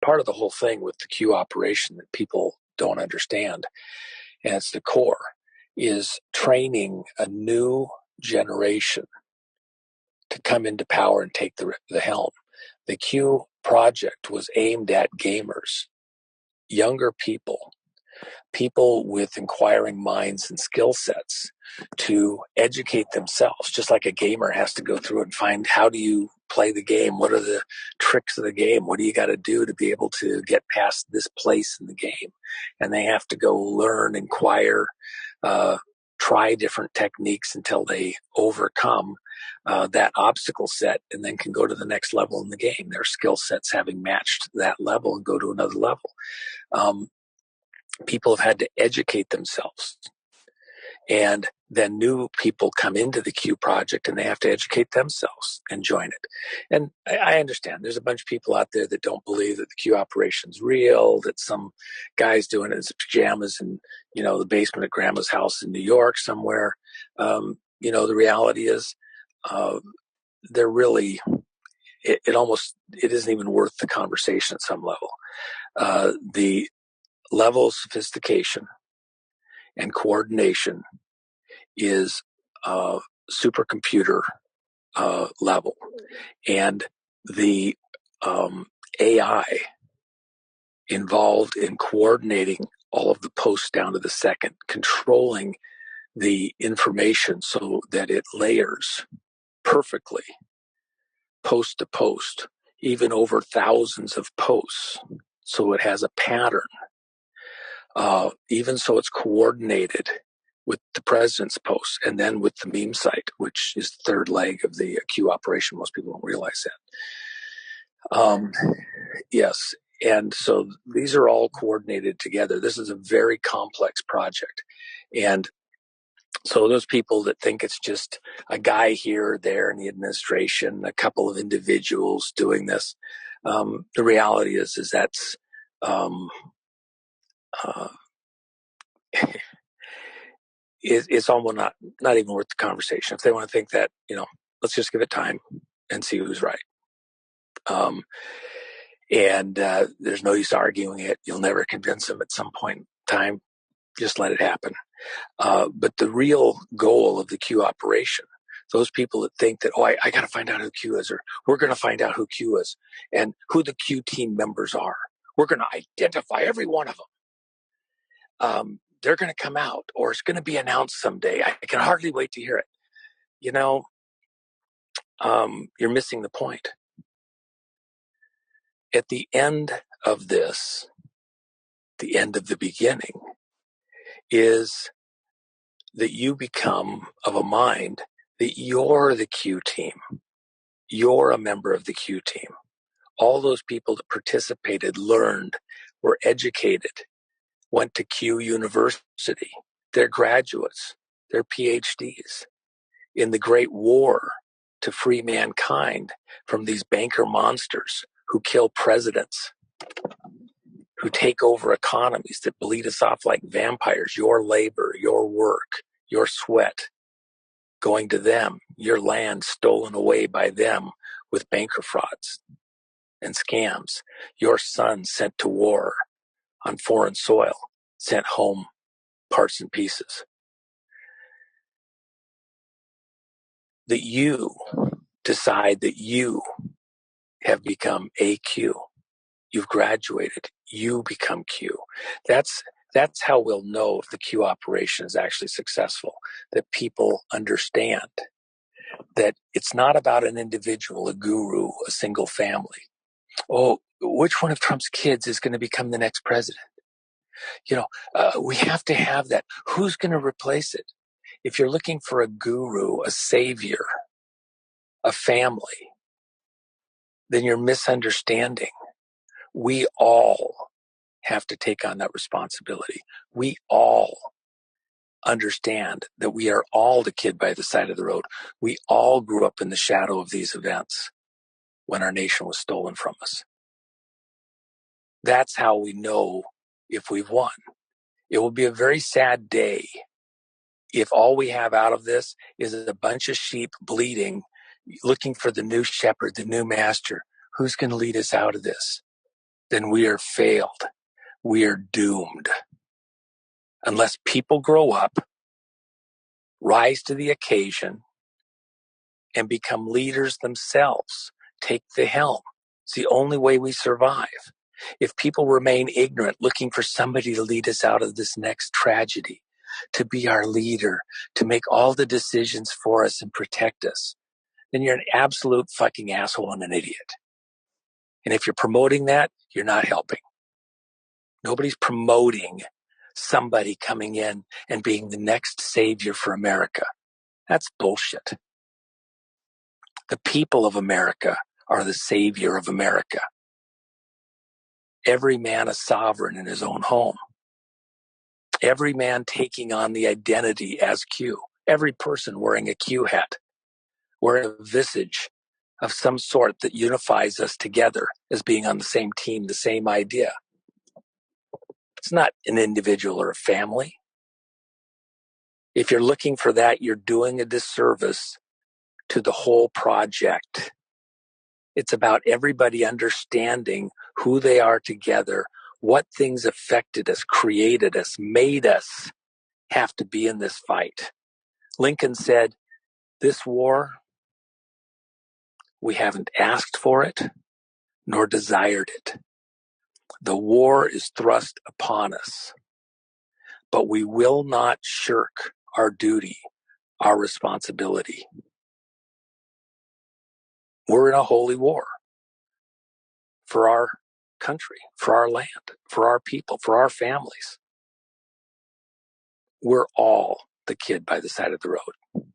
part of the whole thing with the Q operation that people don't understand, and it's the core, is training a new generation to come into power and take the helm. The Q project was aimed at gamers, younger people with inquiring minds and skill sets to educate themselves, just like a gamer has to go through and find, how do you play the game? What are the tricks of the game? What do you got to do to be able to get past this place in the game? And they have to go learn, inquire, try different techniques until they overcome that obstacle set, and then can go to the next level in the game. Their skill sets having matched that level and go to another level. People have had to educate themselves. And then new people come into the Q project and they have to educate themselves and join it. And I understand there's a bunch of people out there that don't believe that the Q operation's real, that some guy's doing it in his pajamas in, the basement of grandma's house in New York somewhere. The reality is, they're really, it isn't even worth the conversation at some level. The level of sophistication and coordination is supercomputer level, and the AI involved in coordinating all of the posts down to the second, controlling the information so that it layers perfectly post to post, even over thousands of posts, so it has a pattern. Even so it's coordinated with the president's posts and then with the meme site, which is the third leg of the Q operation. Most people don't realize that. Yes. And so these are all coordinated together. This is a very complex project. And so those people that think it's just a guy here or there in the administration, a couple of individuals doing this, the reality is that's, it's almost not even worth the conversation. If they want to think that, let's just give it time and see who's right. There's no use arguing it. You'll never convince them at some point in time. Just let it happen. But the real goal of the Q operation, those people that think that, I got to find out who Q is, or we're going to find out who Q is and who the Q team members are. We're going to identify every one of them. They're going to come out, or it's going to be announced someday. I can hardly wait to hear it. You're missing the point. At the end of this, the end of the beginning, is that you become of a mind that you're the Q team. You're a member of the Q team. All those people that participated, learned, were educated, went to Q University. They're graduates. They're PhDs in the great war to free mankind from these banker monsters who kill presidents, who take over economies, that bleed us off like vampires. Your labor, your work, your sweat going to them, your land stolen away by them with banker frauds and scams, your son sent to war on foreign soil, sent home parts and pieces. That you decide that you have become a Q. You've graduated. You become Q. That's how we'll know if the Q operation is actually successful, that people understand that it's not about an individual, a guru, a single family. Which one of Trump's kids is going to become the next president? We have to have that. Who's going to replace it? If you're looking for a guru, a savior, a family, then you're misunderstanding. We all have to take on that responsibility. We all understand that we are all the kid by the side of the road. We all grew up in the shadow of these events when our nation was stolen from us. That's how we know if we've won. It will be a very sad day if all we have out of this is a bunch of sheep bleeding, looking for the new shepherd, the new master. Who's going to lead us out of this? then we are failed. We are doomed. Unless people grow up, rise to the occasion, and become leaders themselves, take the helm. It's the only way we survive. If people remain ignorant, looking for somebody to lead us out of this next tragedy, to be our leader, to make all the decisions for us and protect us, then you're an absolute fucking asshole and an idiot. And if you're promoting that, you're not helping. Nobody's promoting somebody coming in and being the next savior for America. That's bullshit. The people of America are the savior of America. Every man a sovereign in his own home. Every man taking on the identity as Q. Every person wearing a Q hat, wearing a visage of some sort that unifies us together as being on the same team, the same idea. It's not an individual or a family. If you're looking for that, you're doing a disservice to the whole project. It's about everybody understanding who they are together, what things affected us, created us, made us have to be in this fight. Lincoln said, this war, we haven't asked for it, nor desired it. The war is thrust upon us, but we will not shirk our duty, our responsibility. We're in a holy war for our country, for our land, for our people, for our families. We're all the kid by the side of the road.